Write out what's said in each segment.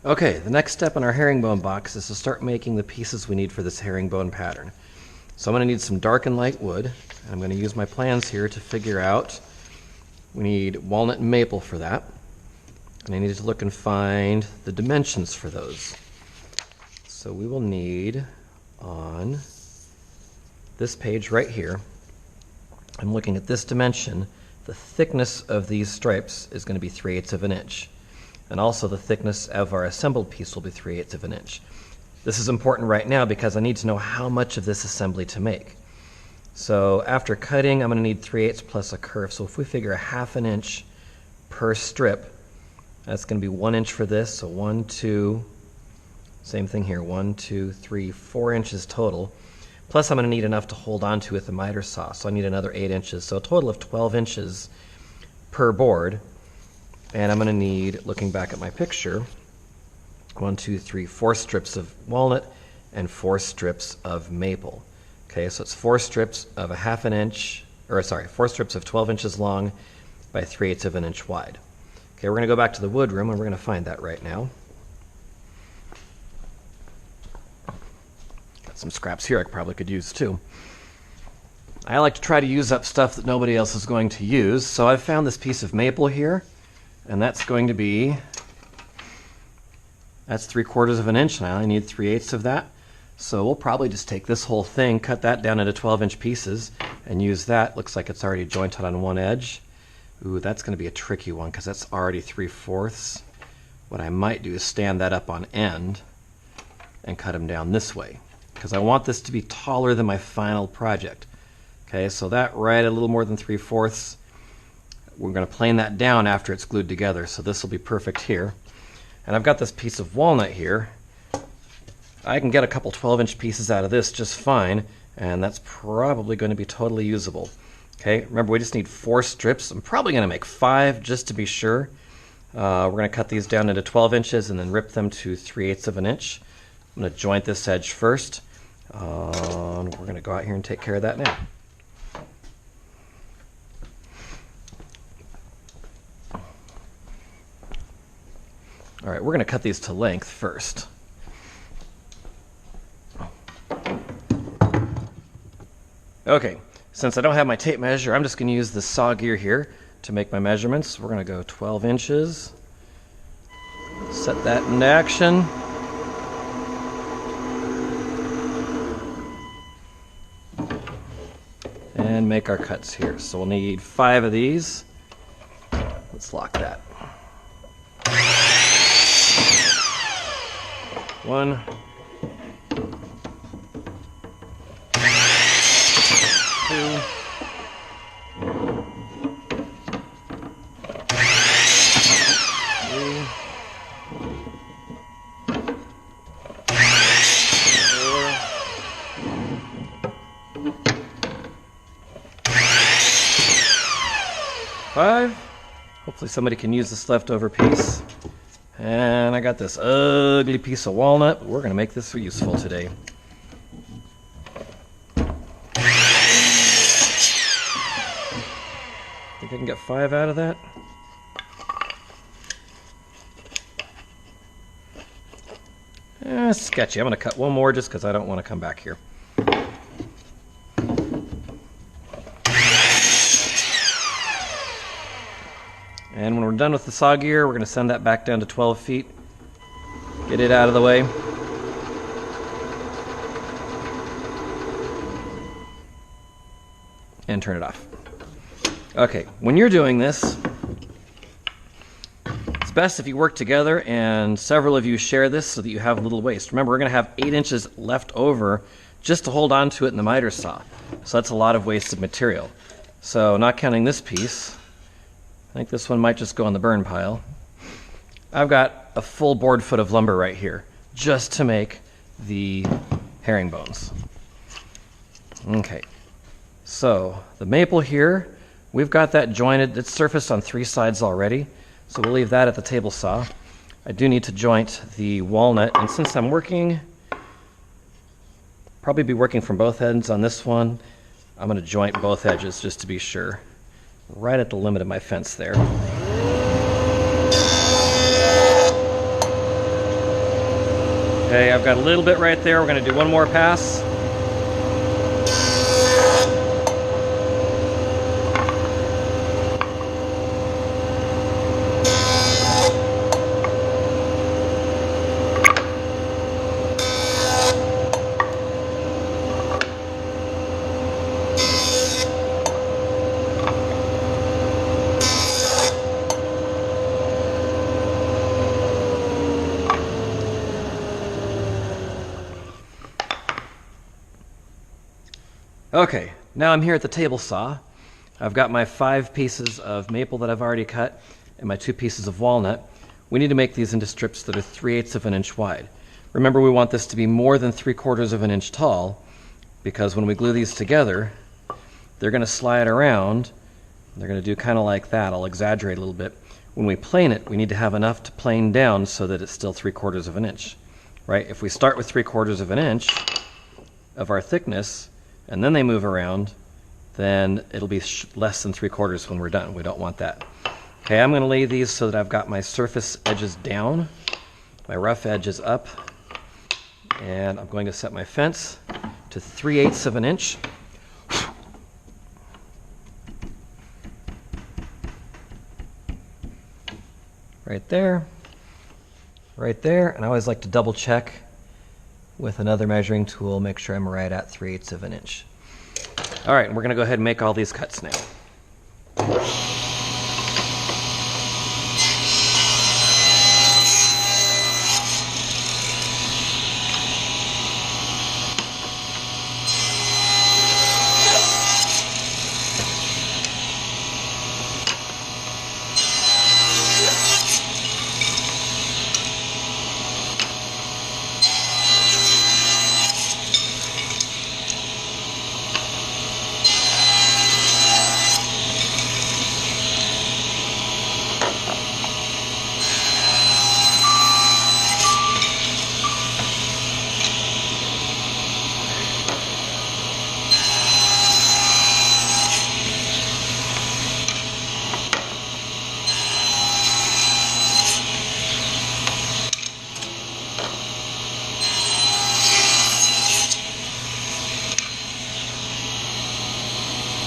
Okay, the next step in our herringbone box is to start making the pieces we need for this herringbone pattern. So I'm going to need some dark and light wood, and I'm going to use my plans here to figure out we need walnut and maple for that. And I need to look and find the dimensions for those. So we will need on this page right here, I'm looking at this dimension, the thickness of these stripes is going to be 3/8 of an inch. And also the thickness of our assembled piece will be 3/8 of an inch. This is important right now because I need to know how much of this assembly to make. So after cutting, I'm going to need 3/8 plus a curve. So if we figure 1/2 inch per strip, that's going to be 1 inch for this. So 1, 2, same thing here, 1, 2, 3, 4 inches total. Plus I'm going to need enough to hold on to with the miter saw. So I need another 8 inches. So a total of 12 inches per board. And I'm going to need, looking back at my picture, 1, 2, 3, 4 strips of walnut and 4 strips of maple. Okay, so it's 4 strips of 1/2 inch, or sorry, 4 strips of 12 inches long by 3/8 of an inch wide. Okay, we're going to go back to the wood room and we're going to find that right now. Got some scraps here I probably could use too. I like to try to use up stuff that nobody else is going to use, so I've found this piece of maple here. And that's going to be, that's 3/4 of an inch, and I only need 3/8 of that. So we'll probably just take this whole thing, cut that down into 12-inch pieces, and use that. Looks like it's already jointed on one edge. Ooh, that's going to be a tricky one because that's already 3/4. What I might do is stand that up on end and cut them down this way because I want this to be taller than my final project. Okay, so that right at a little more than 3/4. We're going to plane that down after it's glued together, so this will be perfect here. And I've got this piece of walnut here. I can get a couple 12-inch pieces out of this just fine, and that's probably going to be totally usable. Okay, remember we just need 4 strips. I'm probably going to make 5 just to be sure. We're going to cut these down into 12 inches and then rip them to 3/8 of an inch. I'm going to joint this edge first. We're going to go out here and take care of that now. All right, we're going to cut these to length first. Okay, since I don't have my tape measure, I'm just going to use the saw gear here to make my measurements. We're going to go 12 inches. Set that into action. And make our cuts here. So we'll need 5 of these. Let's lock that. 1, 2, 3, 4, 5. Hopefully somebody can use this leftover piece. And I got this ugly piece of walnut, but we're going to make this useful today. Think I can get 5 out of that? Sketchy. I'm going to cut one more just because I don't want to come back here. And when we're done with the saw gear, we're going to send that back down to 12 feet. Get it out of the way. And turn it off. Okay, when you're doing this, it's best if you work together and several of you share this so that you have little waste. Remember, we're going to have 8 inches left over just to hold on to it in the miter saw. So that's a lot of wasted material. So not counting this piece, I think this one might just go on the burn pile. I've got a full board foot of lumber right here just to make the herringbones. Okay, so the maple here, we've got that jointed. It's surfaced on 3 sides already, so we'll leave that at the table saw. I do need to joint the walnut, and since I'm working, probably be working from both ends on this one, I'm going to joint both edges just to be sure. Right at the limit of my fence there. Okay, I've got a little bit right there. We're going to do one more pass. Okay, now I'm here at the table saw. I've got my 5 pieces of maple that I've already cut and my 2 pieces of walnut. We need to make these into strips that are 3/8 of an inch wide. Remember, we want this to be more than 3/4 of an inch tall, because when we glue these together, they're going to slide around. They're going to do kind of like that. I'll exaggerate a little bit. When we plane it, we need to have enough to plane down so that it's still 3/4 of an inch, right? If we start with 3/4 of an inch of our thickness, and then they move around, then it'll be less than 3/4 when we're done. We don't want that. Okay, I'm going to lay these so that I've got my surface edges down, my rough edges up, and I'm going to set my fence to 3/8 of an inch. Right there, and I always like to double check with another measuring tool, make sure I'm right at 3/8 of an inch. All right, we're going to go ahead and make all these cuts now.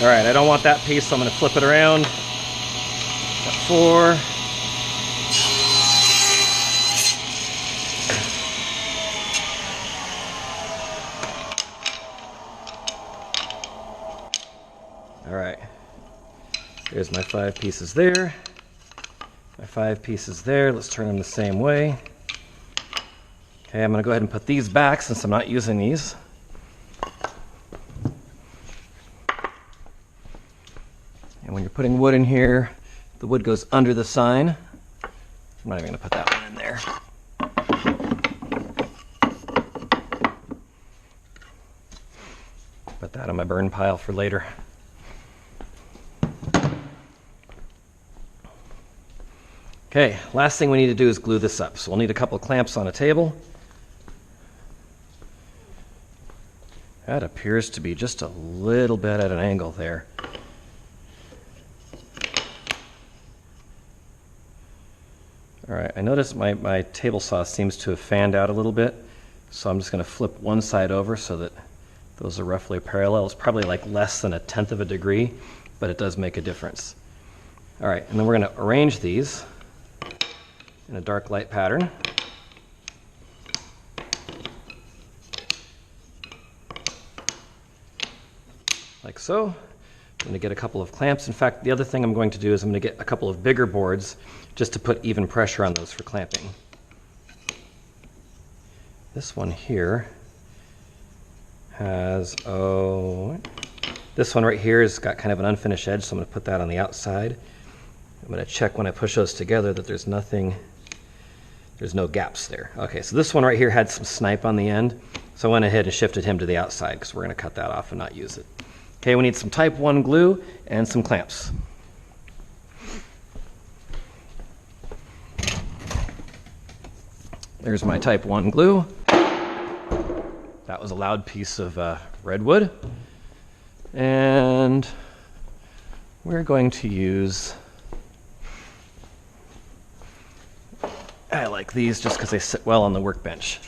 All right, I don't want that piece, so I'm going to flip it around. Got 4. All right, here's my 5 pieces there. My 5 pieces there. Let's turn them the same way. Okay, I'm going to go ahead and put these back since I'm not using these. And when you're putting wood in here, the wood goes under the sign. I'm not even going to put that one in there. Put that on my burn pile for later. Okay, last thing we need to do is glue this up. So we'll need a couple of clamps on a table. That appears to be just a little bit at an angle there. All right, I notice my table saw seems to have fanned out a little bit, so I'm just going to flip one side over so that those are roughly parallel. It's probably like less than 1/10 of a degree, but it does make a difference. All right, and then we're going to arrange these in a dark light pattern. Like so. I'm going to get a couple of clamps. In fact, the other thing I'm going to do is I'm going to get a couple of bigger boards just to put even pressure on those for clamping. This one here has, this one right here has got kind of an unfinished edge, so I'm going to put that on the outside. I'm going to check when I push those together that there's no gaps there. Okay, so this one right here had some snipe on the end, so I went ahead and shifted him to the outside because we're going to cut that off and not use it. Okay, we need some type 1 glue and some clamps. There's my type 1 glue. That was a loud piece of redwood. And we're going to use, I like these just because they sit well on the workbench.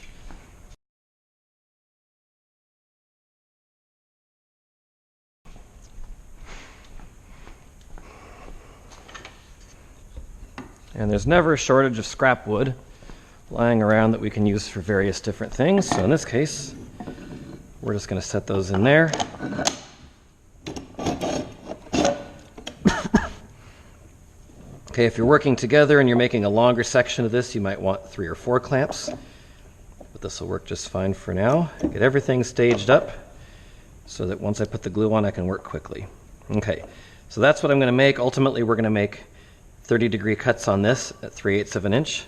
And there's never a shortage of scrap wood lying around that we can use for various different things. So in this case, we're just going to set those in there. Okay, if you're working together and you're making a longer section of this, you might want 3 or 4 clamps, but this will work just fine for now. Get everything staged up so that once I put the glue on, I can work quickly. Okay, so that's what I'm going to make. Ultimately, we're going to make 30-degree cuts on this at 3/8 of an inch,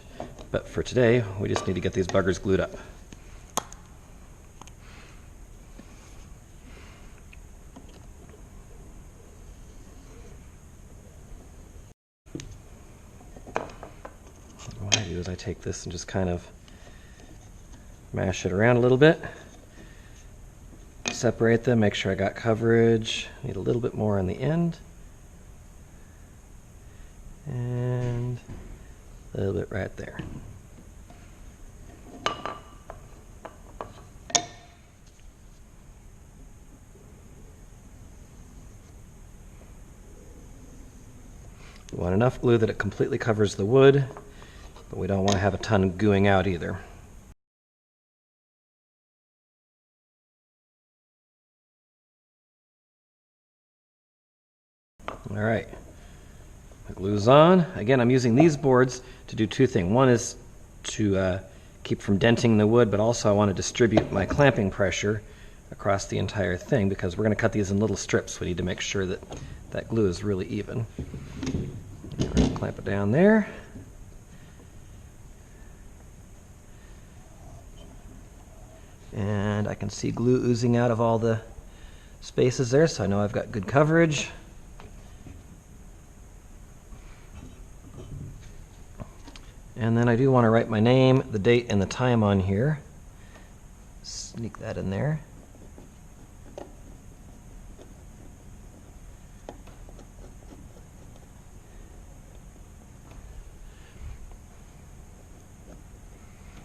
but for today, we just need to get these buggers glued up. What I do is I take this and just kind of mash it around a little bit, separate them, make sure I got coverage. Need a little bit more on the end, and a little bit right there. We want enough glue that it completely covers the wood, but we don't want to have a ton gooing out either. All right, the glue's on. Again, I'm using these boards to do 2 things. One is to keep from denting the wood, but also I want to distribute my clamping pressure across the entire thing because we're going to cut these in little strips. We need to make sure that that glue is really even. We're going to clamp it down there. And I can see glue oozing out of all the spaces there, so I know I've got good coverage. And then I do want to write my name, the date, and the time on here. Sneak that in there.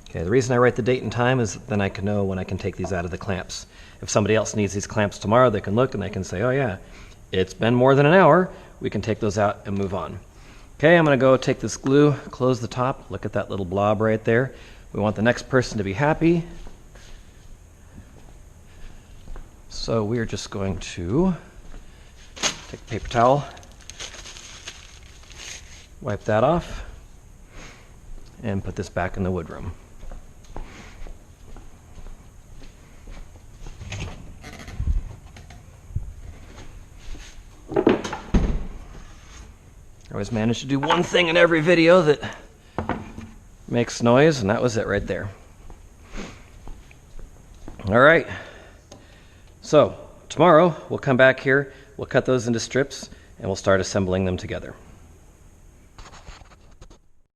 Okay, the reason I write the date and time is then I can know when I can take these out of the clamps. If somebody else needs these clamps tomorrow, they can look and they can say, oh yeah, it's been more than an hour. We can take those out and move on. Okay, I'm going to go take this glue, close the top. Look at that little blob right there. We want the next person to be happy. So we are just going to take a paper towel, wipe that off, and put this back in the wood room. I always manage to do one thing in every video that makes noise, and that was it right there. All right. So tomorrow we'll come back here, we'll cut those into strips, and we'll start assembling them together.